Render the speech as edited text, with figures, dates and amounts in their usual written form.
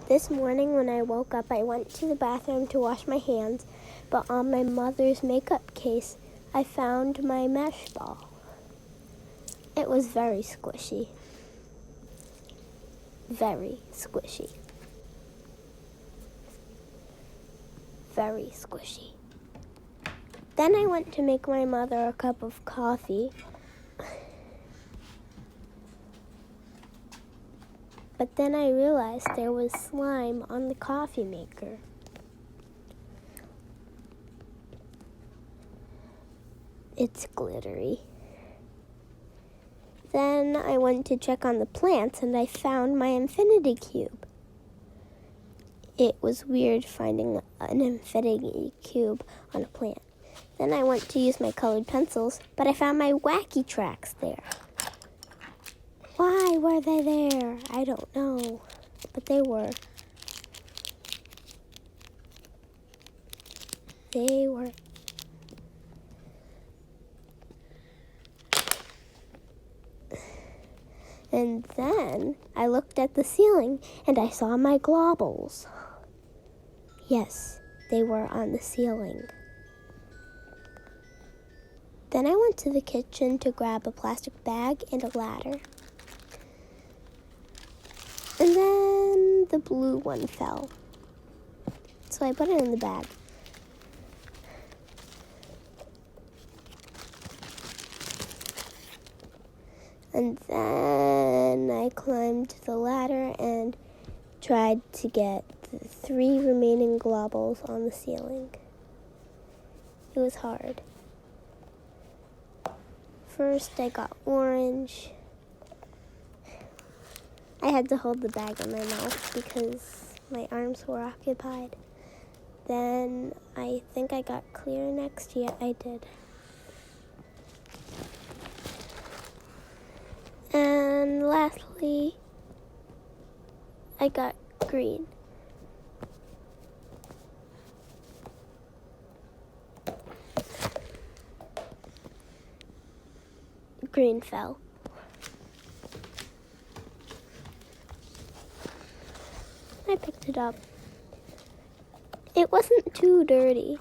This morning when I woke up, I went to the bathroom to wash my hands, but on my mother's makeup case, I found my mesh ball. It was very squishy. Very squishy. Very squishy. Then I went to make my mother a cup of coffee. But then I realized there was slime on the coffee maker. It's glittery. Then I went to check on the plants and I found my infinity cube. It was weird finding an infinity cube on a plant. Then I went to use my colored pencils, but I found my wacky tracks there. Why were they there? I don't know, but they were. They were. And then I looked at the ceiling and I saw my globbles. Yes, they were on the ceiling. Then I went to the kitchen to grab a plastic bag and a ladder. And then the blue one fell. So I put it in the bag. And then I climbed the ladder and tried to get the 3 remaining globbles on the ceiling. It was hard. First I got orange. I had to hold the bag in my mouth because my arms were occupied. Then I think I got clear next. Yeah, I did. And lastly, I got green. Green fell. I picked it up. It wasn't too dirty.